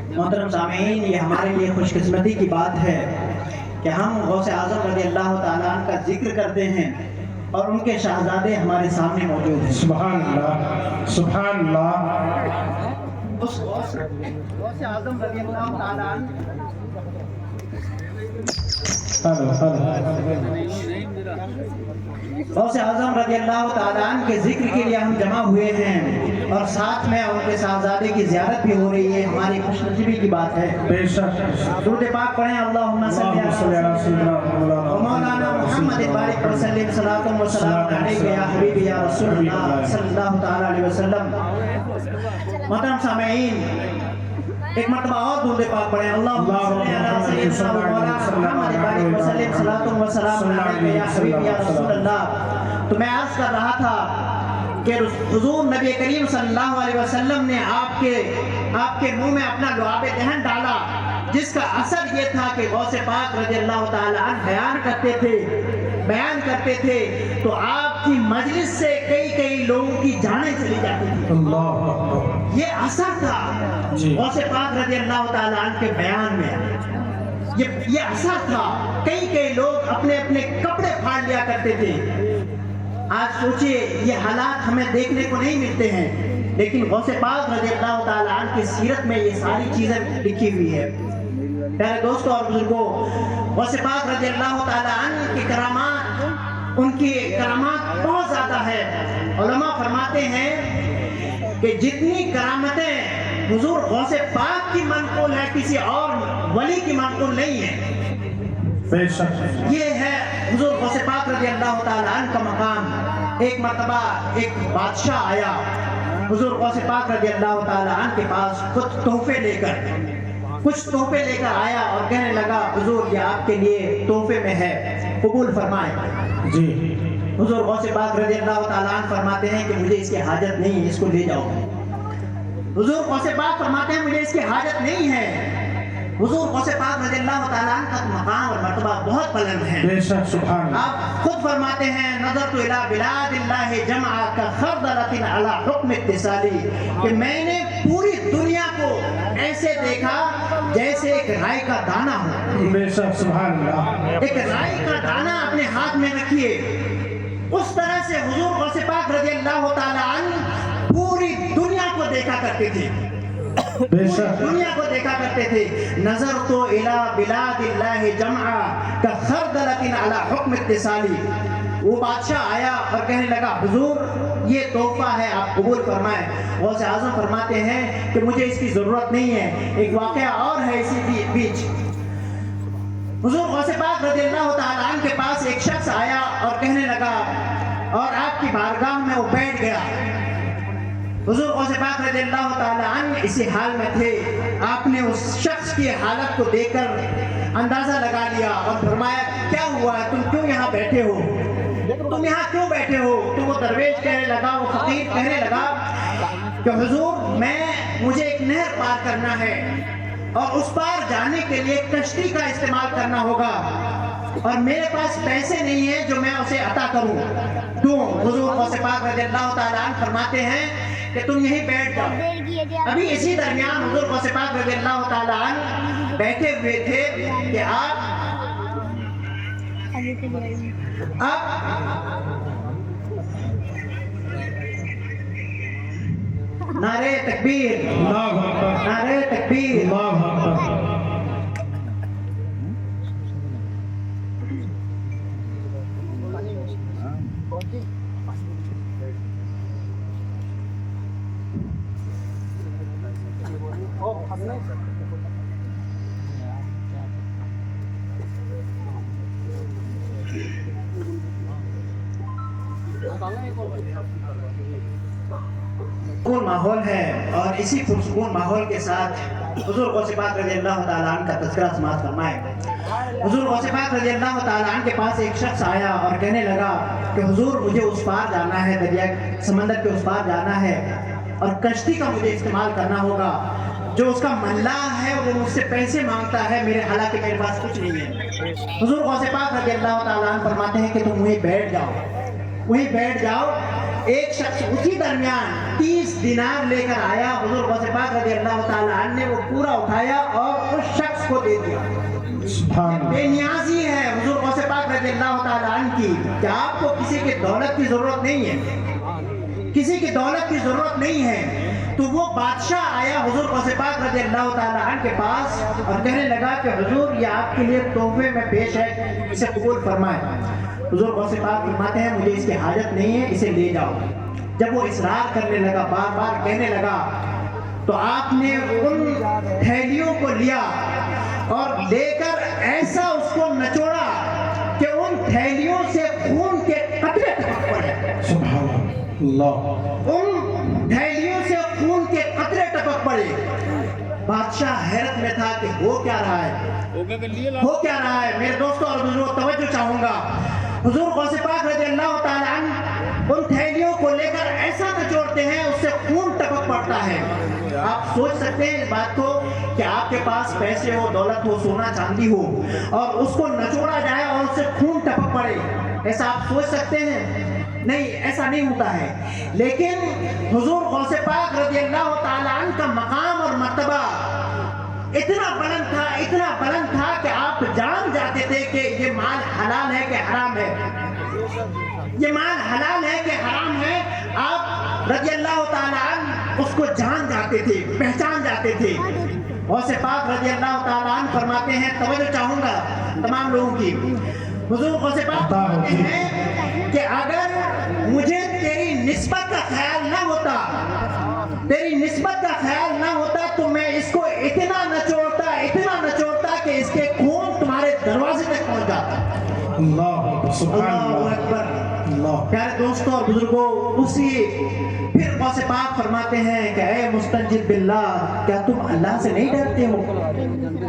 محترم سامعین، یہ ہمارے لیے خوش قسمتی کی بات ہے کہ ہم غوث اعظم رضی اللہ تعالیٰ عنہ کا ذکر کرتے ہیں اور ان کے شہزادے ہمارے سامنے موجود ہیں۔ سبحان اللہ، سبحان اللہ۔ اس غوث اعظم رضی اللہ تعالیٰ عنہ غوث اعظم رضی اللہ تعالیٰ عنہ کے ذکر کے لیے ہم جمع ہوئے ہیں اور ساتھ میں ان کے صاحبزادے کی زیارت بھی ہو رہی ہے، ہماری خوش نصیبی کی بات ہے۔ بے شک درود پاک پڑھیں، اللہم صلی علی سیدنا مولانا محمد بارک وسلم، صلاۃ و سلام علیک یا حبیبی یا رسول اللہ صلی اللہ تعالی علیہ وسلم۔ محترم سامعین، ایک مرتبہ اور درود پاک پڑھیں، اللہم صلی علی سیدنا مولانا محمد بارک وسلم، صلاۃ و سلام علیک یا حبیبی یا رسول اللہ۔ تو میں عرض کر رہا تھا کہ حضور نبی کریم صلی اللہ علیہ وسلم نے آپ کے منہ میں اپنا لعاب دہن ڈالا، جس کا اثر یہ تھا کہ غوث پاک رضی اللہ تعالیٰ عنہ بیان کرتے تھے تو آپ کی مجلس سے کئی لوگوں کی جانیں چلی جاتی تھی۔ اللہ، یہ اثر تھا غوث پاک رضی اللہ تعالیٰ عنہ کے بیان میں، یہ اثر تھا۔ کئی لوگ اپنے کپڑے پھاڑ لیا کرتے تھے۔ آج سوچئے یہ حالات ہمیں دیکھنے کو نہیں ملتے ہیں، لیکن غوث پاک رضی اللہ تعالیٰ عنہ کی سیرت میں یہ ساری چیزیں لکھی ہوئی ہے۔ پیارے دوستوں اور بزرگوں، غوث پاک رضی اللہ تعالیٰ عنہ کی ان کی کرامات بہت زیادہ ہے۔ علماء فرماتے ہیں کہ جتنی کرامتیں حضور غوث پاک کی منقول ہے، کسی اور ولی کی منقول نہیں ہے۔ بے شک یہ ہے حضور غوث پاک رضی اللہ تعالیٰ عنہ کا مقام۔ ایک مرتبہ ایک بادشاہ آیا حضور غوث پاک رضی اللہ تعالیٰ عنہ کے پاس کچھ تحفے لے کر آیا اور کہنے لگا، حضور یہ آپ کے لیے تحفے میں ہے، قبول فرمائیں۔ جی، حضور غوث پاک رضی اللہ تعالیٰ عنہ فرماتے ہیں کہ مجھے اس کی حاجت نہیں ہے، اس کو لے جاؤ۔ حضور غوث پاک فرماتے ہیں مجھے اس کی حاجت نہیں ہے۔ حضور غوث پاک رضی اللہ تعالیٰ عنہ کا مقام اور مرتبہ بہت بلند ہے۔ بے شک سبحان اللہ۔ آپ خود فرماتے ہیں، نظرت الی بلاد اللہ جمعا کخردلۃ علی حکم اتصالی، کہ میں نے پوری دنیا کو ایسے دیکھا جیسے ایک رائی کا دانہ ہو۔ بے شک سبحان اللہ۔ ایک رائی کا دانہ اپنے ہاتھ میں رکھیے، اس طرح سے حضور غوث پاک رضی اللہ تعالیٰ عنہ پوری دنیا کو دیکھا کرتے تھے، دنیا کو دیکھا کرتے تھے۔ نظر تو الی بلاد اللہ جمعا کخردلۃ علی حکم اتصالی۔ وہ بادشاہ آیا اور کہنے لگا، حضور یہ تحفہ ہے، آپ قبول فرمائیں۔ غوث اعظم فرماتے ہیں کہ مجھے اس کی ضرورت نہیں ہے۔ ایک واقعہ اور ہے اسی بیچ۔ حضور غوث پاک رضی اللہ تعالیٰ عنہ کے پاس ایک شخص آیا اور کہنے لگا، اور آپ کی بارگاہ میں وہ بیٹھ گیا۔ حضور غوث پاک رضی اللہ تعالیٰ عنہ اسی حال میں تھے۔ آپ نے اس شخص کی حالت کو دیکھ کر اندازہ لگا لیا اور فرمایا، کیا ہوا ہے، تم کیوں یہاں بیٹھے ہو؟ تو وہ درویش کہنے لگا، وہ فقیر کہنے لگا کہ حضور مجھے ایک نہر پار کرنا ہے اور اس پار جانے کے لیے کشتی کا استعمال کرنا ہوگا، اور میرے پاس پیسے نہیں ہیں جو میں اسے عطا کروں۔ تو حضور غوث پاک رضی اللہ تعالیٰ عنہ فرماتے ہیں کہ تم یہیں بیٹھ جاؤ۔ ابھی اسی درمیان حضور غوث پاک رضی اللہ تعالیٰ عنہ بیٹھے ہوئے تھے کہ آپ نعرہ تکبیر، نعرہ تکبیر۔ پرسکون ماحول ہے، اور اسی پرسکون ماحول کے ساتھ حضور غوث پاک رضی اللہ تعالیٰ عنہ کا تذکرہ سماعت فرمائے۔ حضور غوث پاک رضی اللہ تعالیٰ عنہ کے پاس ایک شخص آیا اور کہنے لگا کہ حضور مجھے اس پار جانا ہے، دریا سمندر کے اس پار جانا ہے، اور کشتی کا مجھے استعمال کرنا ہوگا۔ جو اس کا ملاح ہے وہ مجھ سے پیسے مانگتا ہے، حالانکہ میرے پاس کچھ نہیں ہے۔ حضور غوث پاک رضی اللہ تعالیٰ عنہ فرماتے ہیں کہ تم وہیں بیٹھ جاؤ، ایک شخص اسی درمیان 30 دینار لے کر آیا, حضور غوث پاک رضی اللہ تعالیٰ عنہ نے وہ پورا اٹھایا اور اس شخص کو دے دیا. بے نیازی ہے حضور غوث پاک رضی اللہ تعالیٰ عنہ کی کہ آپ کو کسی کی دولت کی ضرورت نہیں ہے, کسی کی دولت کی ضرورت نہیں ہے. تو وہ بادشاہ آیا حضور غوث پاک رضی اللہ تعالیٰ عنہ کے پاس اور کہنے لگا کہ حضور یہ آپ کے لیے تحفے میں پیش ہے, اسے قبول فرمائیں. حضور غوث پاک فرماتے ہیں مجھے اس کی حاجت نہیں ہے, اسے لے جاؤ. جب وہ اصرار کرنے لگا, بار بار کہنے لگا, تو آپ نے ان تھیلیوں کو لیا اور لے کر ایسا اس کو نچوڑا کہ ان تھیلیوں سے خون کے قطرے ٹپک پڑے. سبحان اللہ. ان تھیلیوں سے خون کے قطرے ٹپک پڑے. بادشاہ حیرت میں تھا کہ ہو کیا رہا ہے, ہو کیا رہا ہے. میرے دوستوں اور بزرگوں توجہ چاہوں گا, حضور غوث پاک رضی اللہ تعالیٰ عنہ ان تھیلیوں کو لے کر ایسا نچوڑتے ہیں اس سے خون ٹپک پڑتا ہے. آپ سوچ سکتے ہیں اس بات کو کہ آپ کے پاس پیسے ہو, دولت ہو, سونا چاندی ہو اور اس کو نچوڑا جائے اور اس سے خون ٹپک پڑے, ایسا آپ سوچ سکتے ہیں؟ نہیں, ایسا نہیں ہوتا ہے. لیکن حضور غوث پاک رضی اللہ تعالیٰ عنہ کا مقام اور مرتبہ اتنا بلند تھا, اتنا بلند تھا کہ آپ جان جاتے تھے کہ یہ مال حلال ہے کہ حرام ہے, یہ مال حلال ہے کہ حرام ہے. آپ رضی اللہ تعالیٰ عنہ اس کو جان جاتے تھے, پہچان جاتے تھے. غوث پاک رضی اللہ تعالیٰ عنہ فرماتے ہیں, توجہ چاہوں گا تمام لوگوں کی, حضور غوث پاک فرماتے ہیں کہ اگر مجھے تیری نسبت کا خیال نہ ہوتا, تیری نسبت کا خیال نہ ہوتا تو میں اس کو اتنا نچوڑتا کہ اس کے خون تمہارے دروازے تک پہنچ جاتا. اللہ سبحان اللہ اکبر. پیارے دوستوں اور بزرگوں, اسی پھر غوث پاک فرماتے ہیں کہ اے مستنجد باللہ, کیا تم اللہ سے نہیں ڈرتے ہو,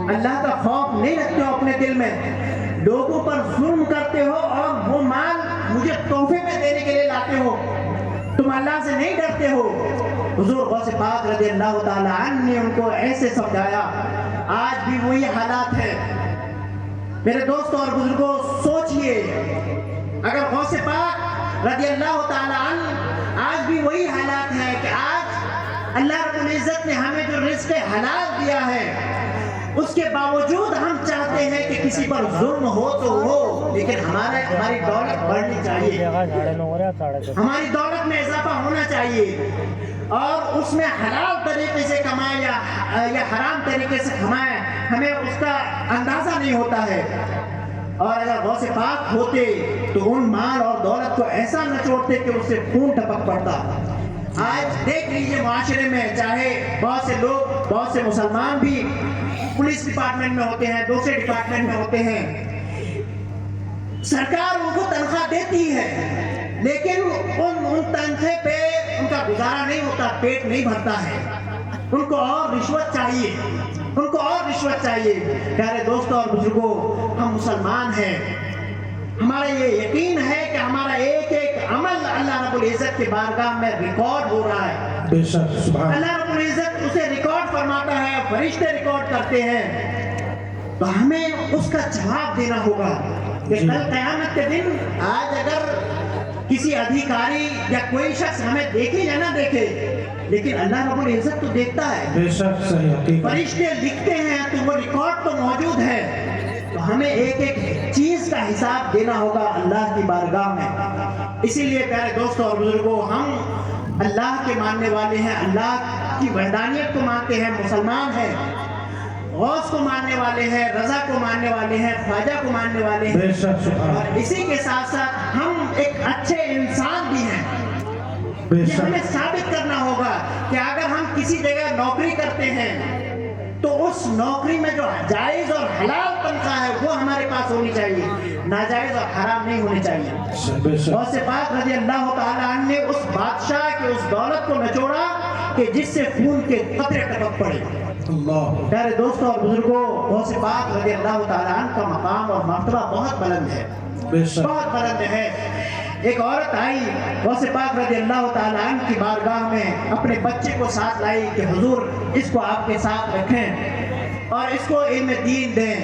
اللہ کا خوف نہیں رکھتے ہو اپنے دل میں, لوگوں پر ظلم کرتے ہو اور وہ مال مجھے تحفے میں دینے کے لیے لاتے ہو, تم اللہ سے نہیں ڈرتے ہو. حضور غوث پاک رضی اللہ تعالیٰ عنہ نے ان کو ایسے سمجھایا. آج بھی وہی حالات ہے میرے دوستوں اور بزرگوں. سوچئے اگر غوث پاک رضی اللہ تعالیٰ عنہ, آج بھی وہی حالات ہے کہ آج اللہ رب العزت نے ہمیں جو رزق حلال دیا ہے اس کے باوجود ہم چاہتے ہیں کہ کسی پر ظلم ہو تو ہو, لیکن ہماری دولت بڑھنی چاہیے, ہماری دولت میں اضافہ ہونا چاہیے اور اس میں حلال طریقے سے کمائے یا حرام طریقے سے کمائے, ہمیں اس کا اندازہ نہیں ہوتا ہے. اور اگر غوث پاک ہوتے تو ان مال اور دولت کو ایسا نچوڑتے کہ اس سے خون ٹپک پڑتا. آج دیکھ لیجئے معاشرے میں, چاہے بہت سے لوگ, بہت سے مسلمان بھی پولیس ڈپارٹمنٹ میں ہوتے ہیں, دوسرے ڈپارٹمنٹ میں ہوتے ہیں, سرکار ان کو تنخواہ دیتی ہے لیکن ان تنخواہ پہ ان کا گزارا نہیں ہوتا, پیٹ نہیں بھرتا ہے, ان کو اور رشوت چاہیے, ان کو اور رشوت چاہیے. پیارے دوستوں اور بزرگوں, ہم مسلمان ہیں, ہمارا یہ یقین ہے کہ ہمارا ایک ایک عمل اللہ رب العزت کے بارگاہ میں ریکارڈ ہو رہا ہے. بے شک سبحان اللہ رب العزت اسے ریکارڈ فرماتا ہے, فرشتے ریکارڈ کرتے ہیں, تو ہمیں اس کا جواب دینا ہوگا کہ کل قیامت کے دن آج اگر کسی ادھیکاری یا کوئی شخص ہمیں دیکھے یا نہ دیکھے, لیکن اللہ رب العزت تو دیکھتا ہے, بے شک صحیح حقیقت. وہ لکھتے ہیں تو وہ ریکارڈ تو موجود ہے, تو ہمیں ایک ایک چیز کا حساب دینا ہوگا اللہ کی بارگاہ میں. اسی لیے پیارے دوستوں اور بزرگوں, ہم اللہ کے ماننے والے ہیں, اللہ کی وحدانیت کو مانتے ہیں, مسلمان ہیں, غوث کو ماننے والے ہیں, رضا کو ماننے والے ہیں, خواجہ کو ماننے والے ہیں, بے شک سبحان. اور اسی کے ساتھ ساتھ ہم ایک اچھے انسان بھی ہیں. بے یہ شک ہمیں ثابت کرنا ہوگا کہ اگر ہم کسی جگہ نوکری کرتے ہیں تو اس نوکری میں جو جائز اور حلال تنخواہ ہے وہ ہمارے پاس ہونی چاہیے, ناجائز اور حرام نہیں ہونی چاہیے. بے شک غوث پاک رضی اللہ تعالیٰ عنہ نے اس بادشاہ کے اس دولت کو نچوڑا کہ جس سے خون کے قطرے ٹپک پڑے. اللہ. پیارے دوستوں اور بزرگوں, غوث پاک رضی اللہ تعالیٰ عنہ کا مقام اور مرتبہ بہت بلند ہے, بے شک بہت بلند ہے. ایک عورت آئی غوث پاک رضی اللہ تعالیٰ عنہ کی بارگاہ میں, اپنے بچے کو ساتھ لائی کہ حضور اس کو آپ کے ساتھ رکھیں اور اس کو علم دین دیں,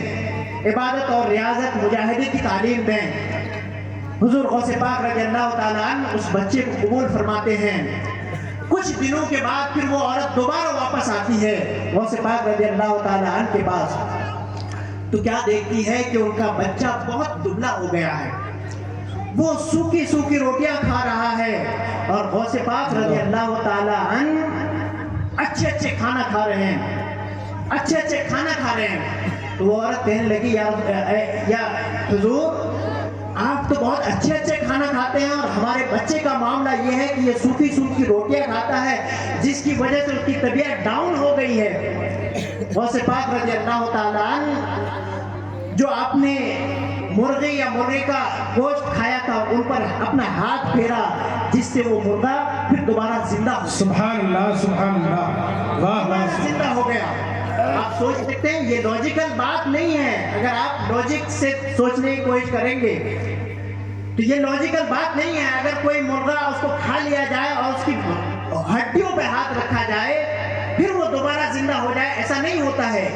عبادت اور ریاضت مجاہدے کی تعلیم دیں. حضور غوث پاک رضی اللہ تعالیٰ عنہ اس بچے کو قبول فرماتے ہیں. کچھ دنوں کے بعد پھر وہ عورت دوبارہ واپس آتی ہے غوث پاک رضی اللہ تعالیٰ عنہ کے پاس. تو کیا دیکھتی ہے کہ ان کا بچہ بہت دبلا ہو گیا ہے, وہ سوکھی سوکھی روٹیاں کھا رہا ہے, اور غوث پاک رضی اللہ تعالیٰ عنہ اچھے اچھے کھانا کھا رہے ہیں, اچھے اچھے کھانا کھا رہے ہیں. تو وہ عورت کہنے لگی یا حضور آپ تو بہت اچھے اچھے کھانا کھاتے ہیں, اور ہمارے بچے کا معاملہ یہ ہے کہ یہ سوکھی سوکھی روٹیاں کھاتا ہے, جس کی وجہ سے اس کی طبیعت ڈاؤن ہو گئی ہے. غوث پاک رضی اللہ تعالیٰ عنہ جو آپ نے مرغے یا مرغے کا گوشت کھایا تھا ان پر اپنا ہاتھ پھیرا, جس سے وہ مرغا پھر دوبارہ زندہ ہو گیا. سبحان اللہ, سبحان اللہ, واہ واہ. زندہ ہو گیا. آپ سوچ سکتے ہیں یہ لاجیکل بات نہیں ہے. اگر آپ لاجک سے سوچنے کی کوشش کریں گے تو یہ لاجیکل بات نہیں ہے. اگر کوئی مرغا اس کو کھا لیا جائے اور اس کی ہڈیوں پہ ہاتھ رکھا جائے پھر وہ دوبارہ زندہ ہو جائے, ایسا نہیں ہوتا ہے.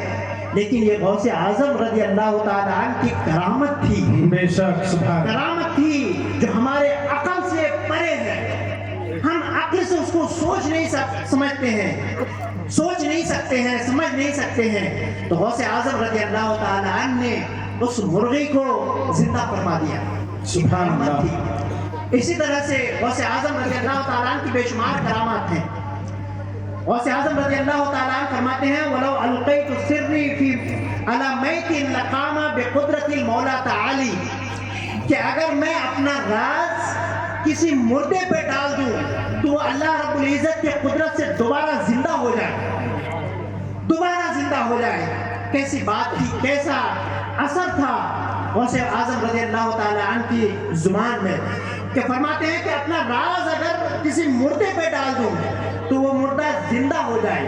لیکن یہ غوث اعظم رضی اللہ تعالیٰ عنہ کی کرامت تھی, بے شک, سبحان کرامت تھی جو ہمارے عقل سے پرے ہے. ہم عقل سے اس کو سوچ نہیں سمجھتے ہیں, سوچ نہیں سکتے ہیں, سمجھ نہیں سکتے ہیں. تو غوث اعظم رضی اللہ تعالیٰ عنہ نے اس مرغی کو زندہ فرما دیا. سبحان اللہ. تھی. اسی طرح سے غوث اعظم رضی اللہ تعالیٰ عنہ کی بے شمار کرامات ہیں. غوث اعظم رضی اللہ تعالیٰ عنہ فرماتے ہیں وَلَوْ أَلْقَيْتُ سِرِّي فِي عَلَى مَيْتٍ لَقَامَ بِقُدْرَةِ الْمَوْلَى تَعَالِي, کہ اگر میں اپنا راز کسی مردے پہ ڈال دوں تو وہ اللہ رب العزت کے قدرت سے دوبارہ زندہ ہو جائے, دوبارہ زندہ ہو جائے. کیسی بات تھی, کیسا اثر تھا غوث اعظم رضی اللہ تعالیٰ عنہ کی زبان میں, کہ فرماتے ہیں کہ اپنا راز اگر کسی مردے پہ ڈال دوں تو وہ مردہ زندہ ہو جائے,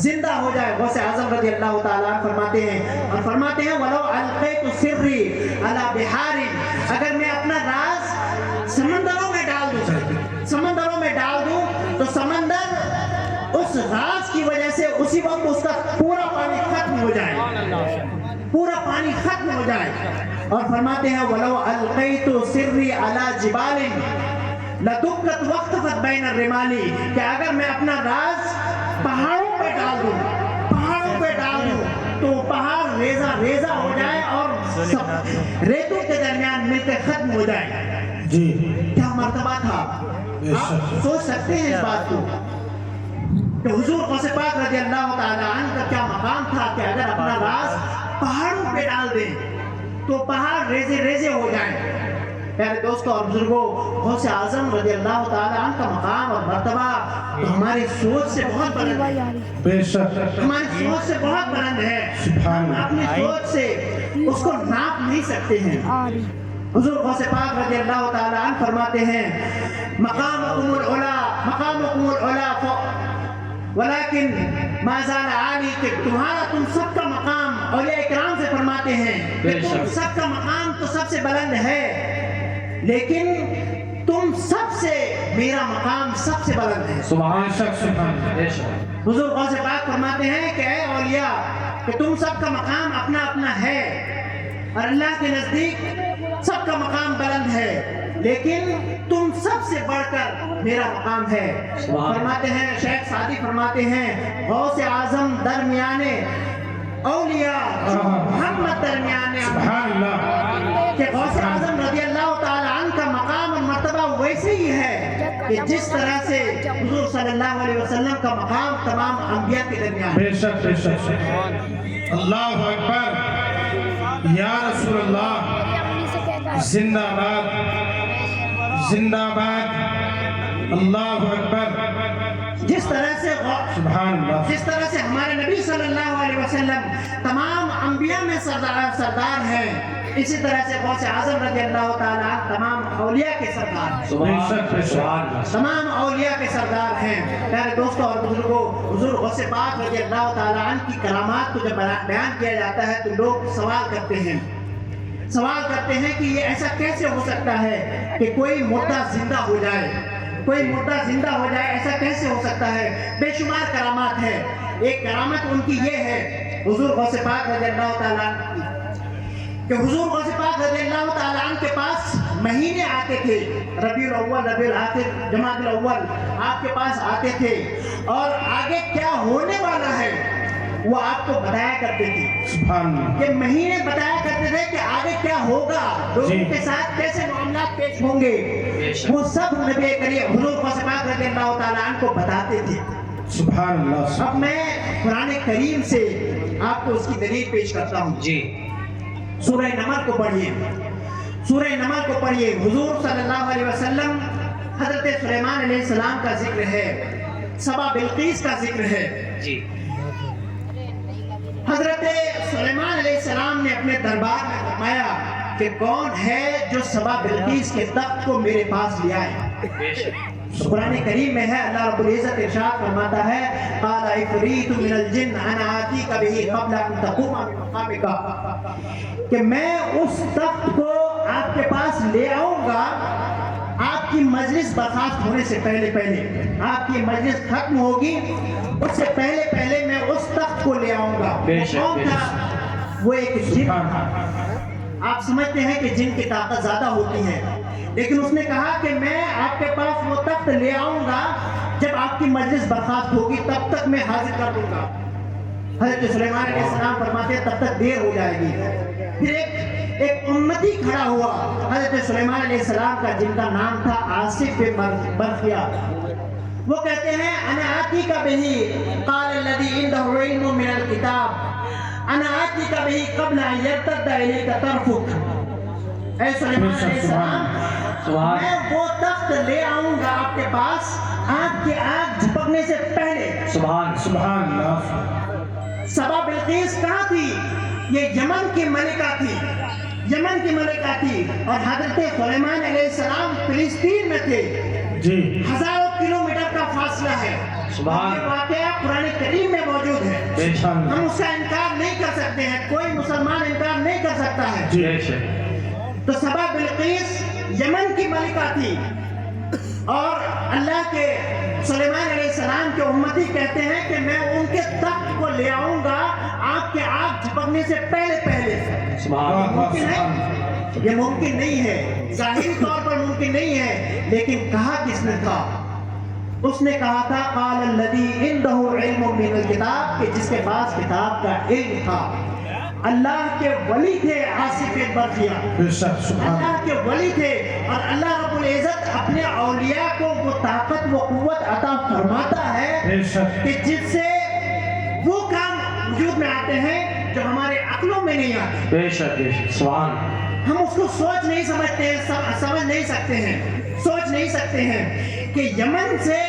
زندہ ہو جائے. غوث اعظم رضی اللہ تعالیٰ عنہ فرماتے ہیں, اور فرماتے ہیں وَلَوْ أَلْقَيْتُ سِرِّي عَلَى بِحَارٍ, اگر میں اپنا راز سمندروں میں ڈال دوں, سمندروں میں ڈال دوں تو سمندر اس راز کی وجہ سے اسی وقت اس کا پورا پانی ختم ہو جائے, پورا پانی ختم ہو جائے. اور فرماتے ہیں وَلَوْ أَلْقَيْتُ سِرِّي عَلَى جِبَالٍ لَدُكَّتْ وَقْتَفَتْ بَيْنَ الرِّمَالِ, کہ اگر میں اپنا راز پہاڑوں پہ ڈال دوں, پہاڑوں پہ ڈال دوں تو پہاڑ ریزہ ریزہ ہو جائے اور ریتوں کے درمیان مل کے ختم ہو جائے. جی, کیا مرتبہ تھا. آپ سوچ سکتے ہیں اس بات کو کہ حضور غوث پاک رضی اللہ تعالیٰ عنہ کا کیا مقام تھا کہ اگر اپنا راز پہاڑوں پہ ڈال دیں تو پہاڑ ریزے ریزے ہو جائیں. پیارے دوستوں اور بزرگوں, غوث اعظم رضی اللہ تعالیٰ عنہ کا مقام اور مرتبہ تو ہماری سوچ سے بہت بلند ہے, بے شک, ہماری سوچ سے بہت بلند ہے. ہم اپنی سوچ سے اس کو ناپ نہیں سکتے ہیں. حضور غوث پاک رضی اللہ تعالیٰ عنہ فرماتے ہیں مقامکم العلا, مقامکم العلا ولیکن ما زال عالی, کہ تمہارا تم سب کا مقام, اولیاء اکرام سے فرماتے ہیں کہ تم سب کا مقام تو سب سے بلند ہے, لیکن تم سب سے میرا مقام سب سے بلند ہے. سبحان سبحان. حضور غوث پاک فرماتے ہیں کہ اے اولیاء, کہ تم سب کا مقام اپنا اپنا ہے اور اللہ کے نزدیک سب کا مقام بلند ہے, لیکن تم سب سے بڑھ کر میرا مقام ہے. فرماتے ہیں شیخ سعدی فرماتے ہیں غوث اعظم درمیانے اولیاء محمد درمیانے, سبحان اللہ, کہ غوث اعظم رضی اللہ تعالیٰ عنہ کا مقام اور مرتبہ ویسے ہی ہے کہ جس طرح سے حضور صلی اللہ علیہ وسلم کا مقام تمام انبیاء کے درمیان. بے شک, بے شک. اللہ اکبر, یا رسول اللہ, زندہ باد, زندہ باد, اللہ اکبر. جس طرح سے سبحان اللہ, جس طرح سے ہمارے نبی صلی اللہ علیہ وسلم تمام انبیاء میں سردار ہیں, اسی طرح سے غوث اعظم رضی اللہ تعالیٰ تمام اولیاء کے سردار ہیں, بے شک, بے شک, تمام اولیاء کے سردار ہیں. پیارے دوستوں اور بزرگوں, حضور غوث پاک رضی اللہ تعالیٰ عنہ کی کرامات کو جب بیان کیا جاتا ہے تو لوگ سوال کرتے ہیں, سوال کرتے ہیں کہ یہ ایسا کیسے ہو سکتا ہے کہ کوئی مردہ زندہ ہو جائے, کوئی مردہ زندہ ہو جائے, ایسا کیسے ہو سکتا ہے. بے شمار کرامات ہیں. ایک کرامت ان کی یہ ہے, حضور غوث پاک رضی اللہ تعالیٰ کہ حضور غوث پاک رضی اللہ تعالیٰ عنہ کے پاس مہینے آتے تھے، ربیع الاول، ربیع الاخر، جمادی الاول آپ کے پاس آتے تھے اور آگے کیا ہونے والا ہے وہ آپ کو بتایا کرتے تھے۔ سبحان اللہ۔ یہ مہینے بتایا کرتے تھے کہ آگے کیا ہوگا، لوگوں کے ساتھ کیسے معاملات پیش ہوں گے، وہ سب نبی کریم حضور غوث پاک رضی اللہ تعالیٰ عنہ کو بتاتے تھے۔ سبحان اللہ۔ اب میں قرآن کریم سے آپ کو اس کی دلیل پیش کرتا ہوں۔ جی سورہ نمل کو پڑھیے، سورہ نمل کو پڑھیے۔ حضور صلی اللہ علیہ وسلم حضرت سلیمان علیہ السلام کا ذکر ہے، سبا بلقیس کا ذکر ہے۔ جی حضرت سلیمان علیہ السلام نے اپنے دربار میں فرمایا کہ کون ہے جو سبا بلقیس کے تخت کو میرے پاس لے آئے۔ بے شک قرآن کریم میں ہے، اللہ رب العزت ارشاد فرماتا ہے قال عفریت من الجن انا آتیک بہ قبل ان تقوم من مقامک، کہ میں اس تخت کو آپ کے پاس لے آؤں گا آپ کی مجلس برخاست ہونے سے پہلے پہلے، آپ کی مجلس ختم ہوگی اس سے پہلے پہلے میں اس تخت کو لے آؤں گا۔ بے شک، کون بے تھا؟ وہ ایک جن سبحان تھا۔ آپ سمجھتے ہیں کہ جن کی طاقت زیادہ ہوتی ہے، لیکن اس نے کہا کہ میں آپ کے پاس وہ تخت لے آؤں گا جب آپ کی مجلس برخاست ہوگی، تب تک میں حاضر کر دوں گا۔ حضرت سلیمان علیہ السلام فرماتے ہیں تب تک دیر ہو جائے گی۔ پھر ایک امتی کھڑا ہوا حضرت سلیمان علیہ السلام کا، جن کا نام تھا آصف بن برخیہ۔ وہ کہتے ہیں انا آتیک بہ قال الذی عنده علم من الکتاب انا آتیک بہ قبل ان یرتد الیک طرفک۔ اے سلیمان علیہ السلام، میں وہ تخت لے آؤں گا آپ کے پاس آپ کی آنکھ جھپکنے سے پہلے۔ سبحان اللہ۔ سبا بلقیس کہاں تھی؟ یہ یمن کی ملکہ تھی، یمن کی ملکہ تھی، اور حضرت سلیمان علیہ السلام فلسطین میں تھے۔ جی ہزاروں کلومیٹر کا فاصلہ ہے۔ سبحان یہ واقعہ قرآن کریم میں موجود ہے، بے شک ہم اس کا انکار نہیں کر سکتے ہیں، کوئی مسلمان انکار نہیں کر سکتا ہے۔ جی بے شک تو سبا بلقیس یمن کی ملکہ تھی، اور اللہ کے سلیمان علیہ السلام کے امتی کہتے ہیں کہ میں ان کے تخت کو لے آؤں گا آپ کے آنکھ جھپکنے سے پہلے پہلے۔ سبحان ممکن ہے؟ یہ ممکن نہیں ہے، ظاہری طور پر ممکن نہیں ہے، لیکن کہا کس نے تھا؟ اس نے کہا تھا قال الذی عنده علم من الکتاب، کہ جس کے پاس کتاب کا علم تھا۔ اللہ کے ولی تھے آصف بن برخیہ، بے شک سبحان اللہ کے ولی تھے، اور اللہ رب العزت اپنے اولیاء کو وہ طاقت و قوت عطا فرماتا ہے بے شک کہ جس سے وہ کام وجود میں آتے ہیں جو ہمارے عقلوں میں نہیں آتے۔ بے شک سبحان ہم اس کو سوچ نہیں سمجھتے ہیں، سمجھ نہیں سکتے ہیں، سوچ نہیں سکتے ہیں کہ یمن سے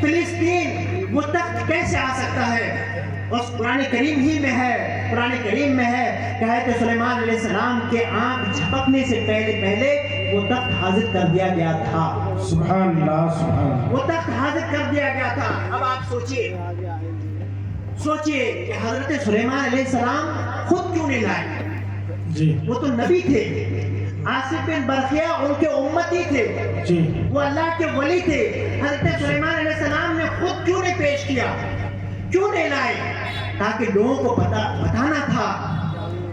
فلسطین وہ تخت کیسے آ سکتا ہے۔ اس قرآن کریم ہی میں ہے، قرآن کریم میں ہے کہ حضرت سلیمان علیہ السلام کے آنکھ جھپکنے سے پہلے پہلے وہ تخت حاضر کر دیا گیا تھا، سبحان اللہ۔ سبحان اللہ۔ وہ تخت حاضر کر دیا گیا تھا۔ اب آپ سوچئے کہ حضرت سلیمان علیہ السلام خود کیوں نہیں لائے؟ جی وہ تو نبی تھے، آصف بن برخیہ ان کے امتی تھے، جی وہ اللہ کے ولی تھے۔ حضرت سلیمان علیہ السلام نے خود کیوں نہیں پیش کیا، کیوں نہیں لائے؟ تاکہ لوگوں کو بتانا تھا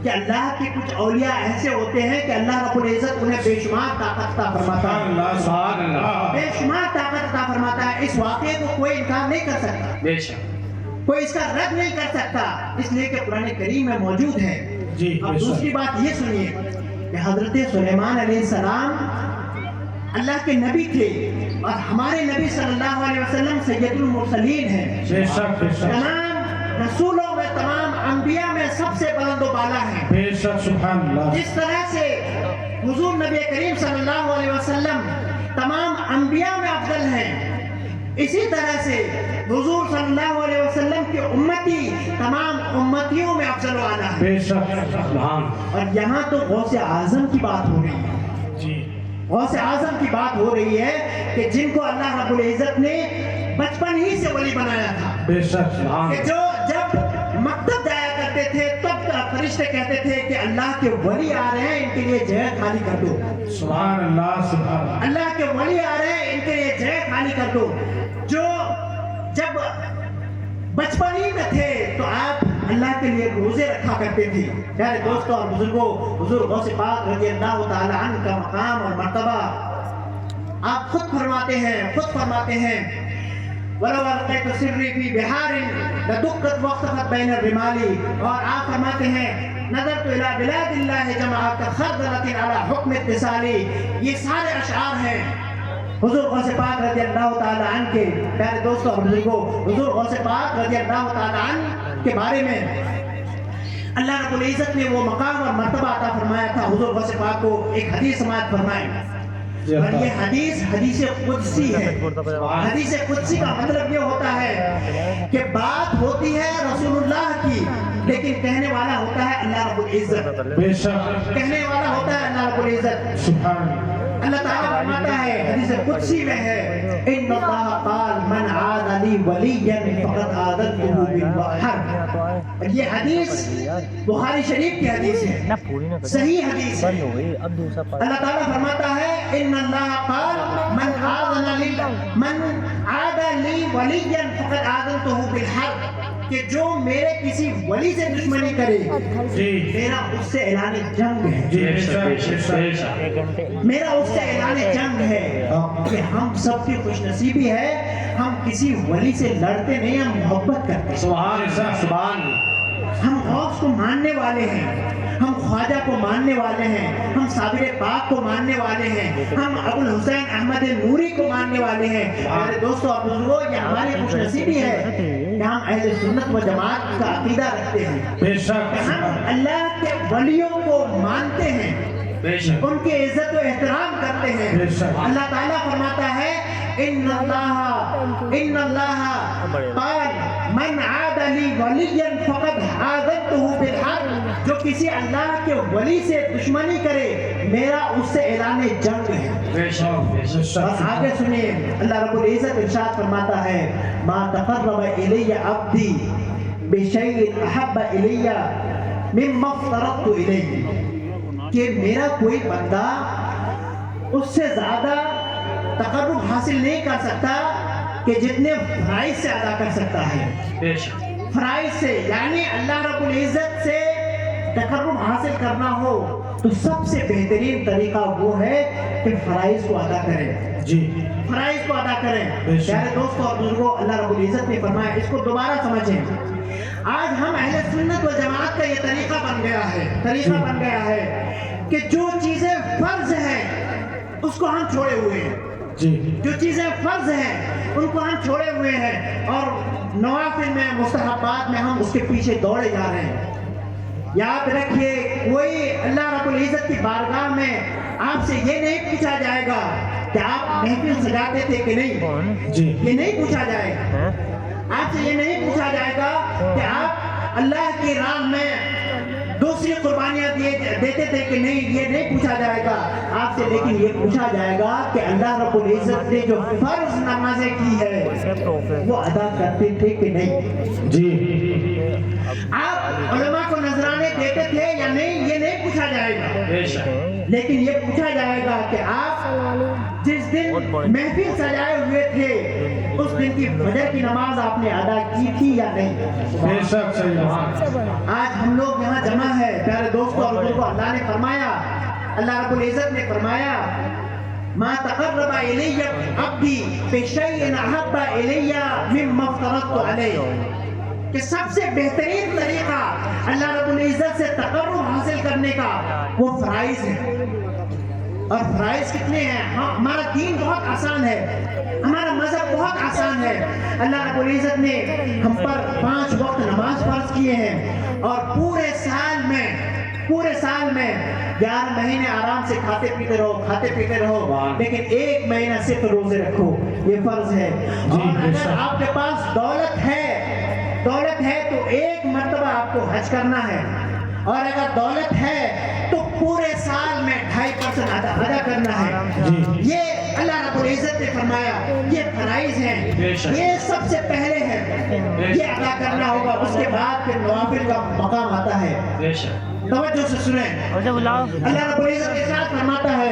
کہ اللہ کے کچھ اولیاء ایسے ہوتے ہیں کہ اللہ رب العزت انہیں بے شمار طاقت عطا فرماتا سبحان ہے، اللہ۔ سبحان اللہ۔ بے شمار طاقت عطا فرماتا ہے۔ اس واقعے کو کوئی انکار نہیں کر سکتا، بے شک کوئی اس کا رد نہیں کر سکتا، اس لیے کہ قرآن کریم میں موجود ہے۔ جی اب بے دوسری شک بات یہ سنیے کہ حضرت سلیمان علیہ السلام اللہ کے نبی تھے، اور ہمارے نبی صلی اللہ علیہ وسلم سید المرسلین ہیں، بے شک بے شک تمام رسولوں میں، تمام انبیاء میں سب سے بلند و بالا ہیں۔ بے شک سبحان اللہ۔ جس طرح سے حضور نبی کریم صلی اللہ علیہ وسلم تمام انبیاء میں افضل ہیں، اسی طرح سے حضور صلی اللہ علیہ وسلم کی امتی تمام امتیوں میں افضل و اعلیٰ ہے۔ بے شک سبحان اور یہاں تو غوث اعظم کی بات ہو رہی ہے، جی غوث اعظم کی بات ہو رہی ہے کہ جن کو اللہ رب العزت نے بچپن ہی سے ولی بنایا تھا، بے شک سبحان کہ جو جب مکتب جایا کرتے تھے تب فرشتے کہتے تھے کہ اللہ کے ولی آ رہے ہیں، ان کے لیے جگہ خالی کر دو، سبحان اللہ۔ سبحان اللہ۔ اللہ کے ولی آ رہے ہیں، ان کے لیے جگہ خالی کر دو۔ جو جب بچپن ہی میں تھے تو آپ اللہ کے لیے روزے رکھا کرتے تھے۔ پیارے دوستوں اور بزرگوں، حضور غوث پاک رضی اللہ تعالی عنہ کا مقام اور مرتبہ آپ خود فرماتے ہیں وَلَوْ أَلْقَيْتُ سِرِّي فِي بِحَارٍ لَدُقَّتْ وَاخْتَفَتْ بَيْنَ الرِّمَالِ، اور آپ فرماتے ہیں نَظَرْتُ إِلَى بِلَادِ اللَّهِ جَمَعَ كَخَرْدَلَةٍ عَلَى حُكْمِ اتصالِ، یہ سارے اشعار ہیں حضور غوث پاک رضی اللہ تعالی عنہ کے۔ پیارے دوستوں اور بزرگوں، حضور غوث پاک رضی اللہ تعالی عنہ کے بارے میں اللہ رب العزت نے وہ مقام اور مرتبہ عطا فرمایا تھا۔ حضور غوث پاک کو ایک حدیث سماعت فرمائیں، اور یہ حدیث قدسی ہے۔ حدیث قدسی کا مطلب یہ ہوتا ہے کہ بات ہوتی ہے رسول اللہ کی، لیکن کہنے والا ہوتا ہے اللہ رب العزت۔ بے شک کہنے والا ہوتا ہے اللہ رب العزت۔ سبحان اللہ۔ اللہ تعالیٰ فرماتا ہے حدیث قدسی میں ہے ان اللہ قال من عاد لی ولیا فقد آذنته بالحرب۔ یہ حدیث بخاری شریف کی حدیث ہے، صحیح حدیث ہے۔ اللہ تعالیٰ فرماتا ہے ان اللہ قال من عاد لی ولیا فقد آذنته بالحرب، کہ جو میرے کسی ولی سے دشمنی کرے جی میرا اس سے اعلان جنگ ہے۔ جی بے شک میرا اس سے اعلان جنگ ہے کہ ہم سب کی خوش نصیبی ہے ہم کسی ولی سے لڑتے نہیں، ہم محبت کرتے ہیں۔ سبحان ہم غوث کو ماننے والے ہیں، ہم خواجہ کو ماننے والے ہیں، ہم صابر پاک کو ماننے والے ہیں، ہم ابو الحسین احمد نوری کو ماننے والے ہیں۔ میرے دوستوں اور بزرگوں، یہ ہماری خوش نصیبی ہے کہ ہم اہل سنت و جماعت کا عقیدہ رکھتے ہیں، بے شک کہ ہم اللہ کے ولیوں کو مانتے ہیں، ان کی عزت و احترام کرتے ہیں۔ اللہ تعالیٰ فرماتا ہے ان اللہ قال من عاد لی ولیا فقد آذنته بالحرب، جو کسی اللہ کے ولی سے دشمنی کرے میرا اس سے اعلان جنگ ہے۔ اور آگے سنیے اللہ رب العزت ارشاد فرماتا ہے ما تقرب الی عبدی بشیء احب الی مما افترضت الیہ، کہ میرا کوئی بندہ اس سے زیادہ تقرب حاصل نہیں کر سکتا کہ جتنے فرائض سے ادا کر سکتا ہے۔ فرائض سے یعنی اللہ رب العزت سے تقرب حاصل کرنا ہو تو سب سے بہترین طریقہ وہ ہے کہ فرائض کو ادا کریں۔ جی فرائض کو ادا کریں۔ پیارے دوستوں اور بزرگوں، اللہ رب العزت نے فرمایا، اس کو دوبارہ سمجھیں، آج ہم اہل سنت و جماعت کا یہ طریقہ بن گیا ہے کہ جو چیزیں فرض ہیں اس کو ہم چھوڑے ہوئے ہیں، جی جو چیزیں فرض ہیں ان کو ہم چھوڑے ہوئے ہیں، اور نوافل میں مستحبات میں ہم اس کے پیچھے دوڑے جا رہے ہیں۔ یاد رکھیے کوئی اللہ رب العزت کی بارگاہ میں آپ سے یہ نہیں پوچھا جائے گا کہ آپ محفل سجاتے تھے کہ نہیں، جی یہ نہیں پوچھا جائے گا۔ آپ سے یہ نہیں پوچھا جائے گا کہ آپ اللہ کی راہ میں دوسری قربانیاں دیتے تھے کہ نہیں، یہ نہیں پوچھا جائے گا آپ سے، لیکن یہ پوچھا جائے گا کہ اللہ رب العزت نے جو فرض نمازیں کی ہے وہ ادا کرتے تھے کہ نہیں۔ جی آپ علماء کو نذرانے دیتے تھے یا نہیں، یہ نہیں پوچھا جائے گا، لیکن یہ پوچھا جائے گا کہ آپ جس دن محفل سجائے ہوئے تھے اس دن کی فجر کی نماز آپ نے ادا کی تھی یا نہیں۔ بے شک صحیح بات۔ آج ہم لوگ یہاں جمع ہے پیارے دوستوں اور بزرگوں، اللہ نے فرمایا، اللہ رب العزت نے فرمایا ما تقرب الی عبدی بشیء احب الی مما افترضت علیہ، کہ سب سے بہترین طریقہ اللہ رب العزت سے تقرب حاصل کرنے کا وہ فرائض ہے۔ اور فرائض کتنے ہیں؟ ہمارا دین بہت آسان ہے، ہمارا مذہب بہت آسان ہے۔ اللہ رب العزت نے ہم پر 5 وقت نماز فرض کیے ہیں، اور پورے سال میں 11 مہینے آرام سے کھاتے پیتے رہو، لیکن 1 مہینہ صرف روزے رکھو، یہ فرض ہے۔ اور اگر آپ کے پاس دولت ہے تو 1 مرتبہ آپ کو حج کرنا ہے، اور اگر دولت ہے تو پورے سال میں 2.5% ادا کرنا ہے۔ یہ اللہ رب العزت نے فرمایا یہ فرائض ہیں، یہ سب سے پہلے ہے، یہ ادا کرنا ہوگا، اس کے بعد پھر نوافل کا مقام آتا ہے۔ توجہ سے سنیں، اللہ رب العزت ارشاد فرماتا ہے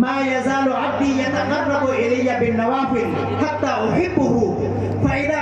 ما يزال عبدي يتقرب إلي بالنوافل حتى أحبه فإذا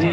جی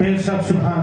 بے شک سبحان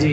جی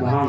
سبحان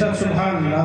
شک سبحان اللہ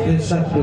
بے شک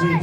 جی